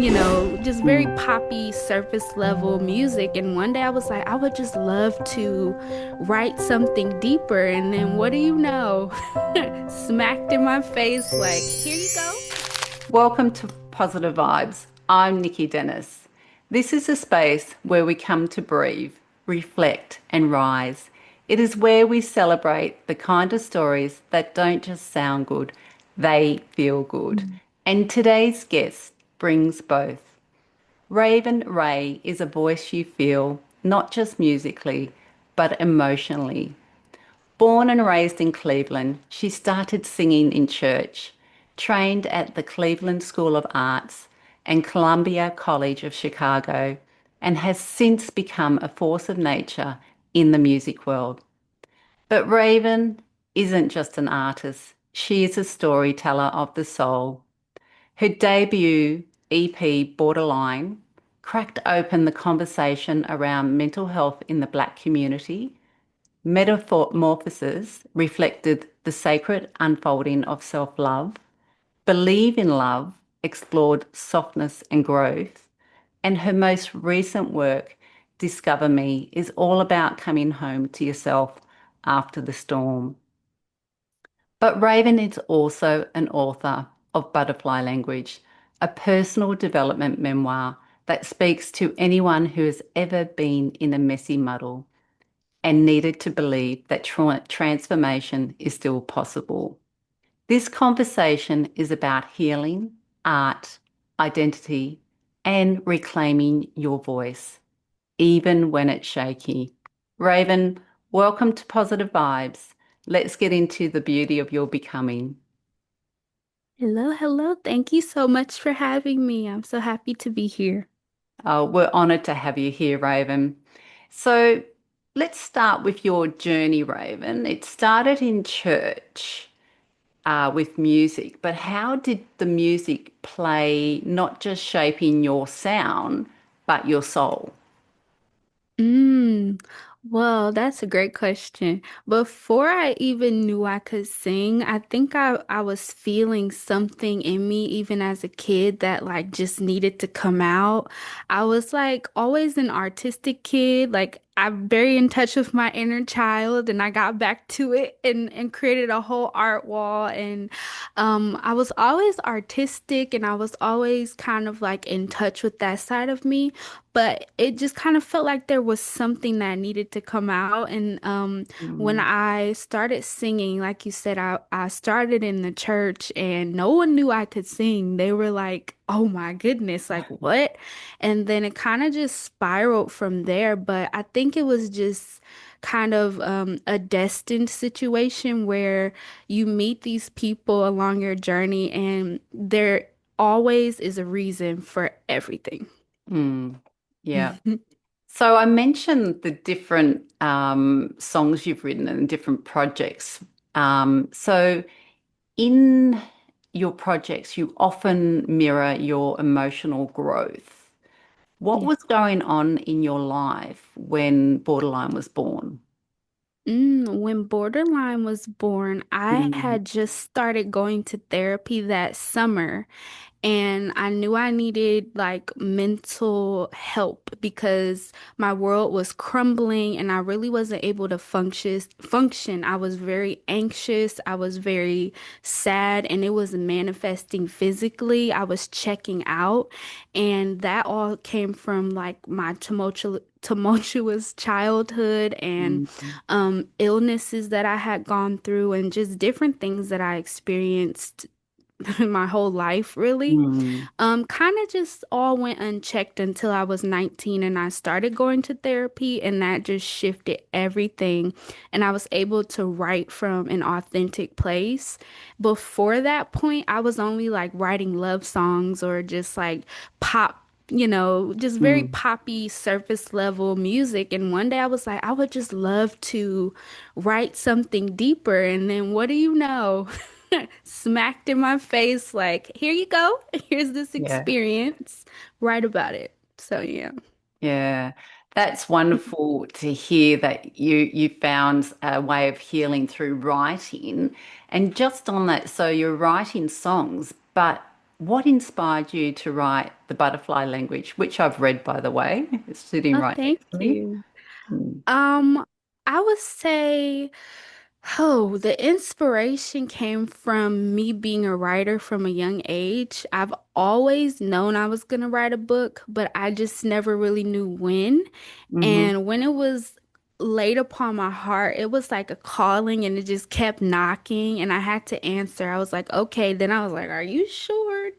just very Mm. poppy surface level music. And one day I was like, I would just love to write something deeper. And then what do you know? Smacked in my face, like, here you go. Welcome to Positive Vibes. I'm Nicki Dennis. This is a space where we come to breathe, reflect, and rise. It is where we celebrate the kind of stories that don't just sound good, they feel good. And today's guest brings both. Raven Ray is a voice you feel, not just musically, but emotionally. Born and raised in Cleveland, she started singing in church, trained at the Cleveland School of Arts and Columbia College of Chicago, and has since become a force of nature in the music world. But Raven isn't just an artist, she is a storyteller of the soul. Her debut EP, Borderline, cracked open the conversation around mental health in the Black community. Metamorphosis reflected the sacred unfolding of self love. Believe in Love explored softness and growth. And her most recent work, Discover Me, is all about coming home to yourself after the storm. But Raven is also an author of Butterfly Language, a personal development memoir that speaks to anyone who has ever been in a messy muddle and needed to believe that transformation is still possible. This conversation is about healing, art, identity, and reclaiming your voice, even when it's shaky. Raven, welcome to Positive Vibes. Let's get into the beauty of your becoming. Hello, hello. Thank you so much for having me. I'm so happy to be here. We're honoured to have you here, Raven. So let's start with your journey, Raven. It started in church. With music, but how did the music play not just shaping your sound, but your soul? Mm, well, that's a great question. Before I even knew I could sing, I think I was feeling something in me even as a kid that like just needed to come out. I was like always an artistic kid. Like I'm very in touch with my inner child and I got back to it and created a whole art wall and I was always artistic and I was always kind of like in touch with that side of me. But it just kind of felt like there was something that needed to come out. And when Mm. I started singing, like you said, I started in the church and no one knew I could sing. They were like, oh my goodness, like what? And then it kind of just spiraled from there. But I think it was just kind of a destined situation where you meet these people along your journey and there always is a reason for everything. Mm. Yeah. So I mentioned the different songs you've written and different projects. So in your projects, you often mirror your emotional growth. What Yeah. was going on in your life when Borderline was born? When Borderline was born, I Mm. had just started going to therapy that summer. And I knew I needed like mental help because my world was crumbling and I really wasn't able to function. I was very anxious, I was very sad, and it was manifesting physically. I was checking out, and that all came from like my tumultuous childhood and Mm. illnesses that I had gone through and just different things that I experienced my whole life, really. Mm. Kind of just all went unchecked until I was 19 and I started going to therapy, and that just shifted everything. And I was able to write from an authentic place. Before that point, I was only like writing love songs or just like pop. Just very Mm. poppy surface level music. And one day I was like, I would just love to write something deeper. And then what do you know? Smacked in my face, like, here you go. Here's this Yeah. experience. Write about it. So, yeah. Yeah, that's wonderful to hear that you found a way of healing through writing. And just on that, so you're writing songs, but what inspired you to write The Butterfly Language, which I've read, by the way? It's sitting Oh, right thank next to me. you. Mm. Um, I would say, oh, the inspiration came from me being a writer from a young age. I've always known I was gonna write a book, but I just never really knew when. Hmm. And when it was laid upon my heart, it was like a calling and it just kept knocking and I had to answer. I was like, okay. Then I was like, are you sure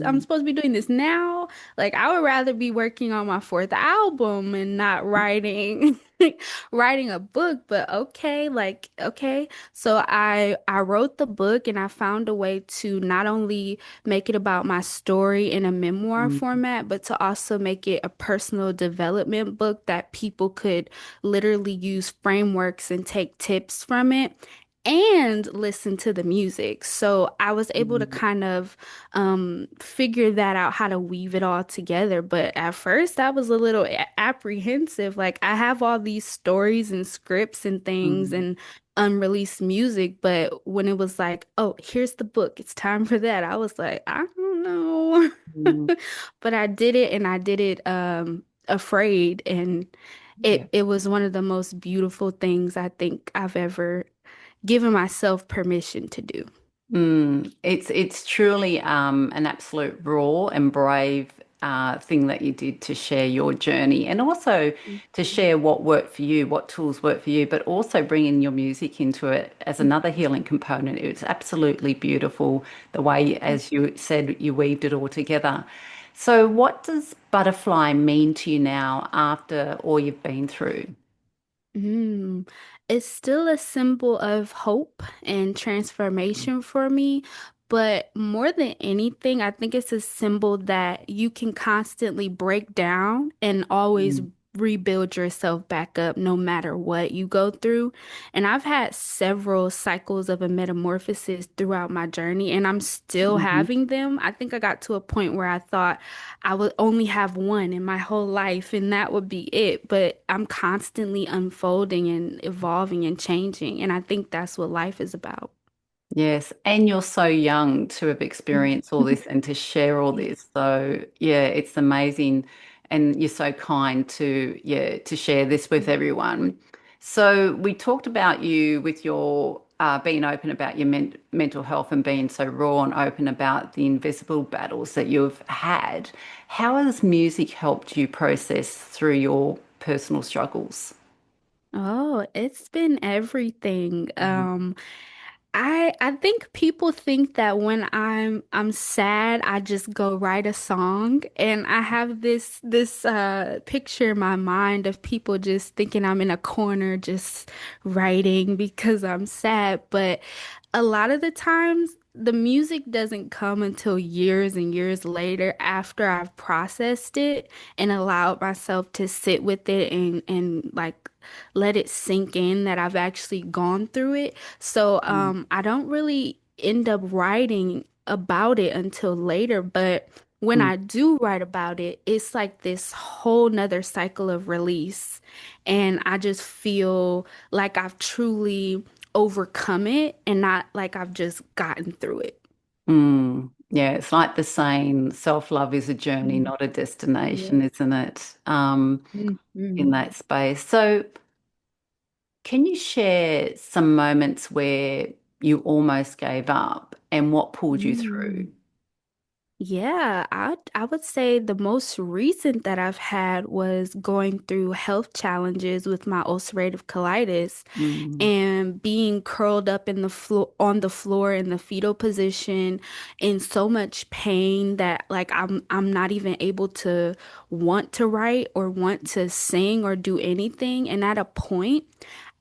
I'm supposed to be doing this now? Like I would rather be working on my fourth album and not writing writing a book, but okay, like okay. So I wrote the book and I found a way to not only make it about my story in a memoir Mm. format, but to also make it a personal development book that people could literally use frameworks and take tips from it and listen to the music. So I was able to Mm. kind of figure that out, how to weave it all together. But at first, I was a little apprehensive. Like, I have all these stories and scripts and things Mm. and unreleased music. But when it was like, oh, here's the book, it's time for that, I was like, I don't know. Mm. But I did it and I did it afraid. And Yeah. it was one of the most beautiful things I think I've ever given myself permission to do. It's truly an absolute raw and brave thing that you did to share your journey and also to share what worked for you, what tools work for you, but also bringing your music into it as another healing component. It's absolutely beautiful the way, as you said, you weaved it all together. So, what does butterfly mean to you now after all you've been through? Mm. It's still a symbol of hope and transformation for me, but more than anything, I think it's a symbol that you can constantly break down and always Mm. rebuild yourself back up no matter what you go through. And I've had several cycles of a metamorphosis throughout my journey, and I'm still Mhm. having them. I think I got to a point where I thought I would only have one in my whole life, and that would be it. But I'm constantly unfolding and evolving and changing. And I think that's what life is about. Yes, and you're so young to have experienced all this and to share all Yeah. this. So, yeah, it's amazing. And you're so kind to, yeah, to share this with everyone. So, we talked about you with your being open about your mental health and being so raw and open about the invisible battles that you've had. How has music helped you process through your personal struggles? Oh, it's been everything. I think people think that when I'm sad, I just go write a song, and I have this picture in my mind of people just thinking I'm in a corner just writing because I'm sad, but a lot of the times the music doesn't come until years and years later after I've processed it and allowed myself to sit with it and like let it sink in that I've actually gone through it. So I don't really end up writing about it until later, but when Mm. I do write about it, it's like this whole nother cycle of release. And I just feel like I've truly overcome it and not like I've just gotten through it. Yeah, it's like the saying, self-love is a journey, Mm. not a Yeah. destination, isn't it? In Mhm. that space. So, can you share some moments where you almost gave up and what pulled you Mm. through? Yeah, I would say the most recent that I've had was going through health challenges with my ulcerative colitis Mm. and being curled up in the floor on the floor in the fetal position in so much pain that like I'm not even able to want to write or want to sing or do anything. And at a point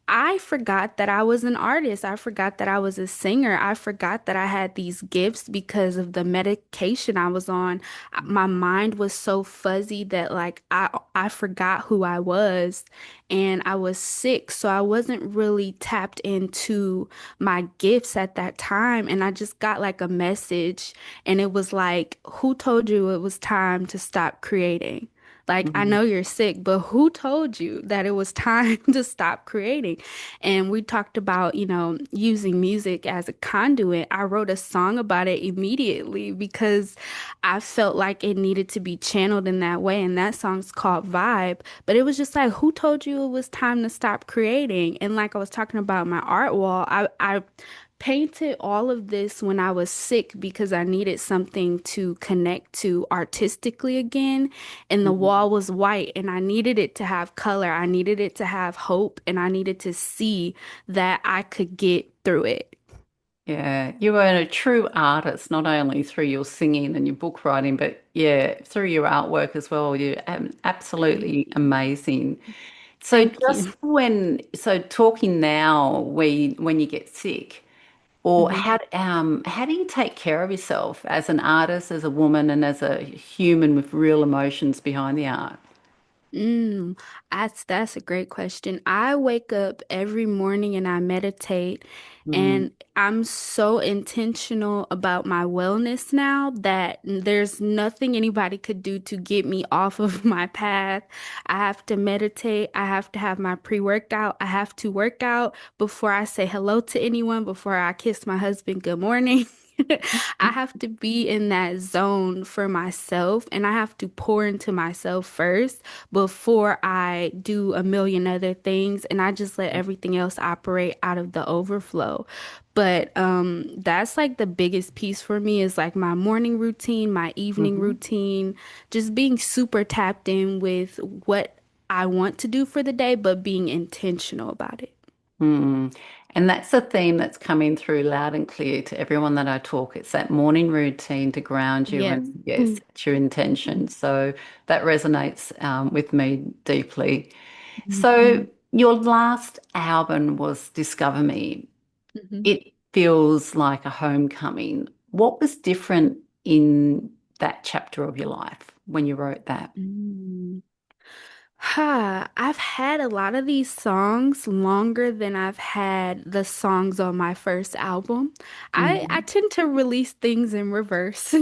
I forgot that I was an artist. I forgot that I was a singer. I forgot that I had these gifts because of the medication I was on. My mind was so fuzzy that like I forgot who I was and I was sick. So I wasn't really tapped into my gifts at that time. And I just got like a message and it was like, who told you it was time to stop creating? Like, I Mm-hmm. know you're sick, but who told you that it was time to stop creating? And we talked about, using music as a conduit. I wrote a song about it immediately because I felt like it needed to be channeled in that way. And that song's called Vibe. But it was just like, who told you it was time to stop creating? And like I was talking about my art wall, I painted all of this when I was sick because I needed something to connect to artistically again. And the Mm-hmm. wall was white, and I needed it to have color. I needed it to have hope, and I needed to see that I could get through it. Yeah, you are a true artist, not only through your singing and your book writing, but yeah, through your artwork as well. You're Thank absolutely you. amazing. So Thank just you. so talking now, when you get sick, or Mhm. how do you take care of yourself as an artist, as a woman, and as a human with real emotions behind the art? Mm, that's a great question. I wake up every morning and I meditate, Mm, and I'm so intentional about my wellness now that there's nothing anybody could do to get me off of my path. I have to meditate. I have to have my pre-workout. I have to work out before I say hello to anyone, before I kiss my husband good morning. I have to be in that zone for myself, and I have to pour into myself first before I do a million other things, and I just let everything else operate out of the overflow. But that's like the biggest piece for me is like my morning routine, my evening hmm routine, just being super tapped in with what I want to do for the day, but being intentional about it. Mm. And that's a theme that's coming through loud and clear to everyone that I talk. It's that morning routine to ground you Yes. and, yes, it's your intention. So that resonates with me deeply. So your last album was Discover Me. Mm-hmm. It feels like a homecoming. What was different in that chapter of your life when you wrote that? I've had a lot of these songs longer than I've had the songs on my first album. I Mm. tend to release things in reverse.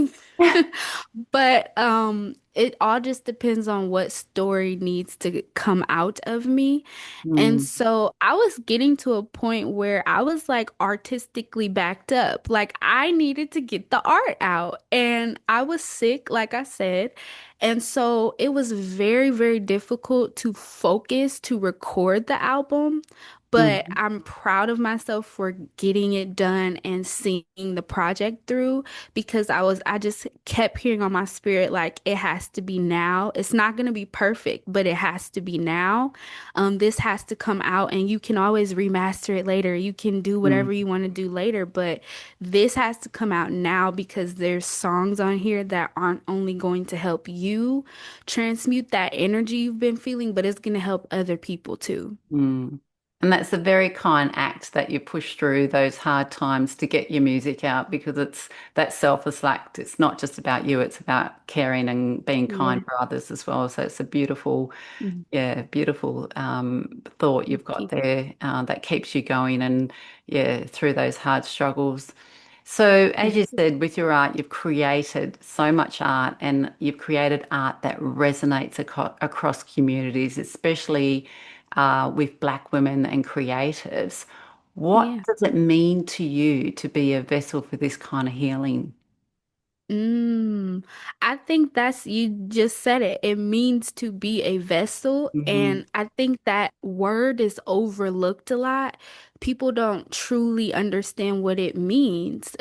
But it all just depends on what story needs to come out of me. And Mm. so I was getting to a point where I was like artistically backed up. Like I needed to get the art out. And I was sick, like I said. And so it was very, very difficult to focus to record the album. But Mm. I'm proud of myself for getting it done and seeing the project through because I just kept hearing on my spirit like it has to be now. It's not going to be perfect, but it has to be now. This has to come out, and you can always remaster it later. You can do Mm. whatever you want to do later, but this has to come out now because there's songs on here that aren't only going to help you transmute that energy you've been feeling, but it's going to help other people too. Mm. And that's a very kind act that you push through those hard times to get your music out because it's that selfless act. It's not just about you, it's about caring and being kind Yeah. for others as well. So it's a beautiful, Mhm. yeah, beautiful thought you've Thank got you. there that keeps you going and, yeah, through those hard struggles. So, as you Thank you. said, with your art, you've created so much art and you've created art that resonates across communities, especially with Black women and creatives. What Yeah. does it mean to you to be a vessel for this kind of healing? Mm, I think that's, you just said it. It means to be a vessel. Hmm And I think that word is overlooked a lot. People don't truly understand what it means.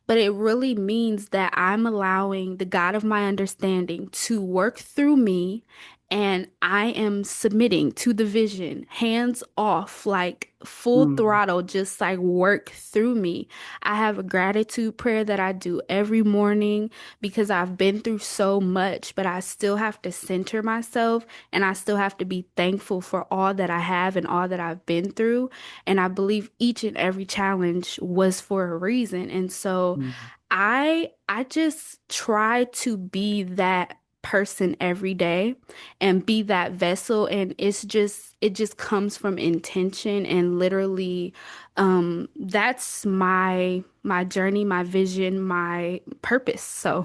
But it really means that I'm allowing the God of my understanding to work through me. And I am submitting to the vision, hands off, like full Mm, throttle, just like work through me. I have a gratitude prayer that I do every morning because I've been through so much, but I still have to center myself and I still have to be thankful for all that I have and all that I've been through. And I believe each and every challenge was for a reason. And so mm, I just try to be that person every day and be that vessel. And it just comes from intention and literally, that's my journey, my vision, my purpose. So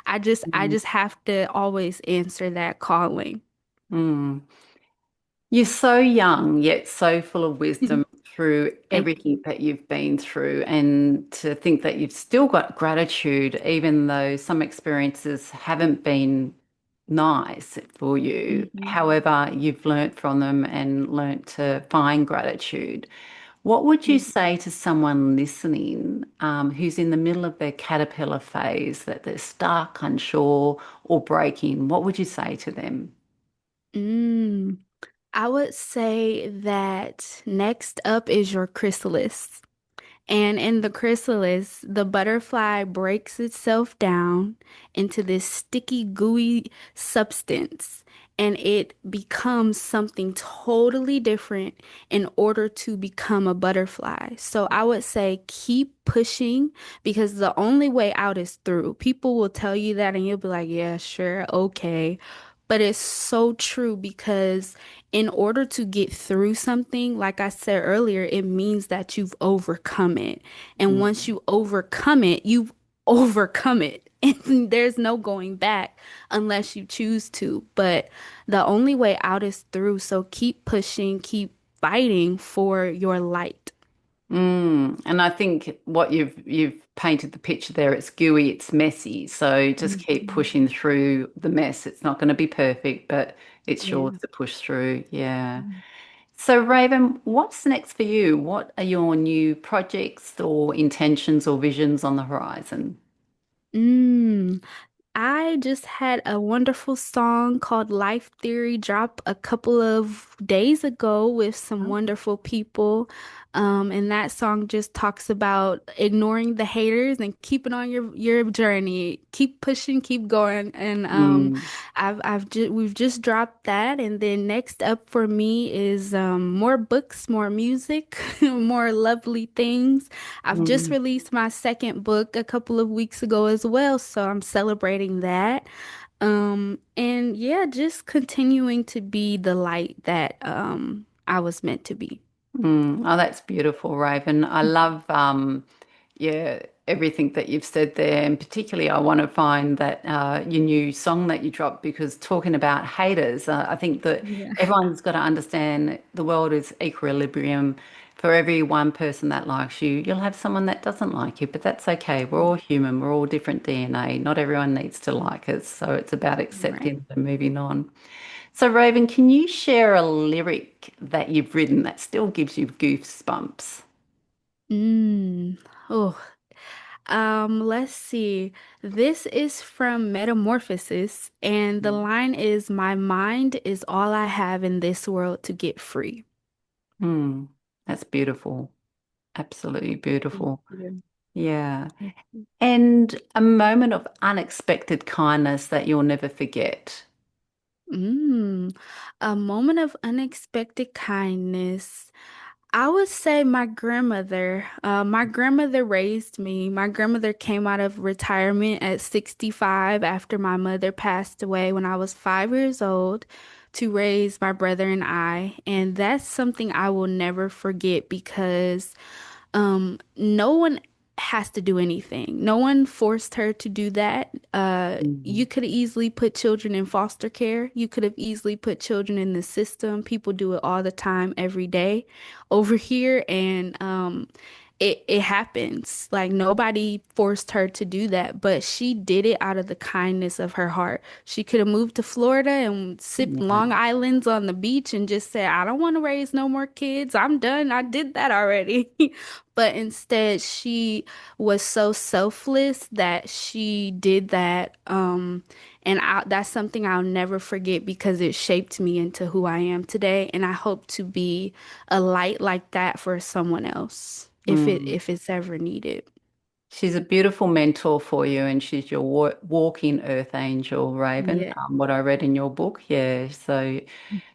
I Mm. just have to always answer that calling. Mm. You're so young, yet so full of wisdom through Thank everything you. that you've been through. And to think that you've still got gratitude, even though some experiences haven't been nice for you. Mhm. However, you've learnt from them and learnt to find gratitude. What would you say to someone listening who's in the middle of their caterpillar phase, that they're stuck, unsure, or breaking? What would you say to them? Mm. I would say that next up is your chrysalis. And in the chrysalis, the butterfly breaks itself down into this sticky, gooey substance, and it becomes something totally different in order to become a butterfly. So I would say keep pushing because the only way out is through. People will tell you that, and you'll be like, yeah, sure, okay. But it's so true because in order to get through something, like I said earlier, it means that you've overcome it. And once you overcome it, you've overcome it. And there's no going back unless you choose to. But the only way out is through. So keep pushing, keep fighting for your light. And I think what you've painted the picture there, it's gooey, it's messy. So just keep Mhm. pushing through the mess. It's not going to be perfect, but it's yours Yeah. to push through. Yeah. So Raven, what's next for you? What are your new projects or intentions or visions on the horizon? Mm. I just had a wonderful song called Life Theory drop a couple of days ago with some wonderful people. And that song just talks about ignoring the haters and keeping on your journey. Keep pushing, keep going. And Mm, we've just dropped that. And then next up for me is more books, more music, more lovely things. I've just mm, released my second book a couple of weeks ago as well, so I'm celebrating that. And yeah, just continuing to be the light that I was meant to be. Oh, that's beautiful, Raven. I love yeah, everything that you've said there. And particularly, I want to find that your new song that you dropped because talking about haters, I think that Yeah. everyone's got to understand the world is equilibrium. For every one person that likes you, you'll have someone that doesn't like you, but that's okay. We're all human. We're all different DNA. Not everyone needs to like us. So it's about Right. accepting and moving on. So, Raven, can you share a lyric that you've written that still gives you goosebumps? Mm. Oh, let's see. This is from Metamorphosis, and the line is, "My mind is all I have in this world to get free." Hmm, that's beautiful. Absolutely Thank beautiful. you. Yeah. And a moment of unexpected kindness that you'll never forget. Mm, a moment of unexpected kindness. I would say my grandmother. My grandmother raised me. My grandmother came out of retirement at 65 after my mother passed away when I was 5 years old to raise my brother and I. And that's something I will never forget because no one has to do anything. No one forced her to do that. You Mm, could easily put children in foster care. You could have easily put children in the system. People do it all the time, every day over here, and it happens. Like nobody forced her to do that, but she did it out of the kindness of her heart. She could have moved to Florida and sipped yeah. Long Island's on the beach and just said, I don't want to raise no more kids. I'm done. I did that already. But instead, she was so selfless that she did that. That's something I'll never forget because it shaped me into who I am today. And I hope to be a light like that for someone else Mm. if it's ever needed. She's a beautiful mentor for you, and she's your walking earth angel, Raven. Yeah. What I read in your book. Yeah. So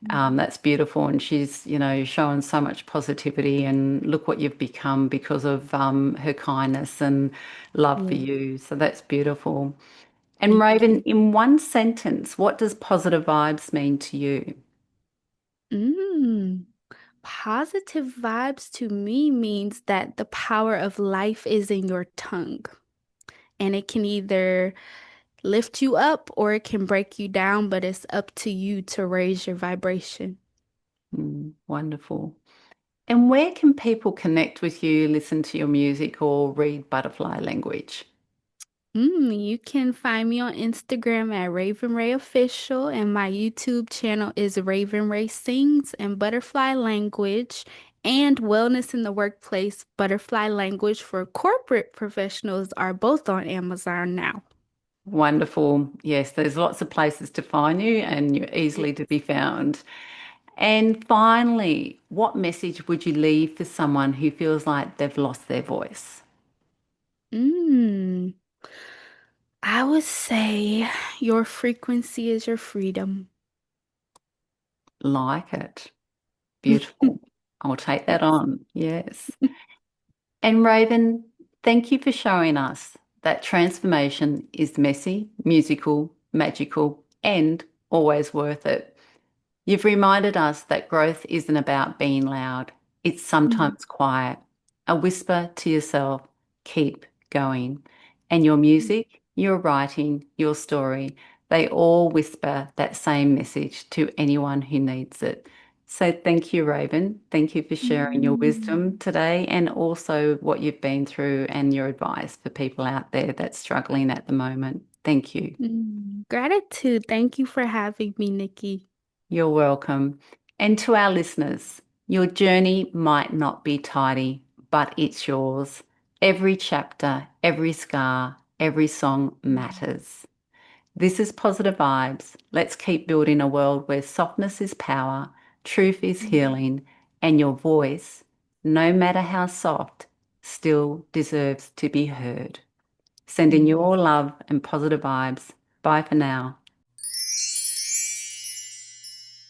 that's beautiful. And she's, showing so much positivity. And look what you've become because of her kindness and love for Yeah. you. So that's beautiful. And Thank Raven, you. in one sentence, what does positive vibes mean to you? Mm. Positive vibes to me means that the power of life is in your tongue, and it can either lift you up or it can break you down, but it's up to you to raise your vibration. Wonderful. And where can people connect with you, listen to your music, or read butterfly language? You can find me on Instagram at Raven Ray Official, and my YouTube channel is Raven Ray Sings and Butterfly Language and Wellness in the Workplace. Butterfly Language for corporate professionals are both on Amazon now. Wonderful. Yes, there's lots of places to find you and you're easily to be found. And finally, what message would you leave for someone who feels like they've lost their voice? Mm, I would say your frequency is your freedom. Like it. Beautiful. I'll take that Thanks. on. Yes. And Raven, thank you for showing us that transformation is messy, musical, magical, and always worth it. You've reminded us that growth isn't about being loud, it's Mhm. sometimes quiet. A whisper to yourself, keep going. And your music, your writing, your story, they all whisper that same message to anyone who needs it. So thank you, Raven. Thank you for sharing your wisdom Mm. today and also what you've been through and your advice for people out there that's struggling at the moment. Thank you. Gratitude. Thank you for having me, Nikki. You're welcome. And to our listeners, your journey might not be tidy, but it's yours. Every chapter, every scar, every song matters. This is Positive Vibes. Let's keep building a world where softness is power, truth is healing, and your voice, no matter how soft, still deserves to be heard. Sending you Mm. all love and positive vibes. Bye for now.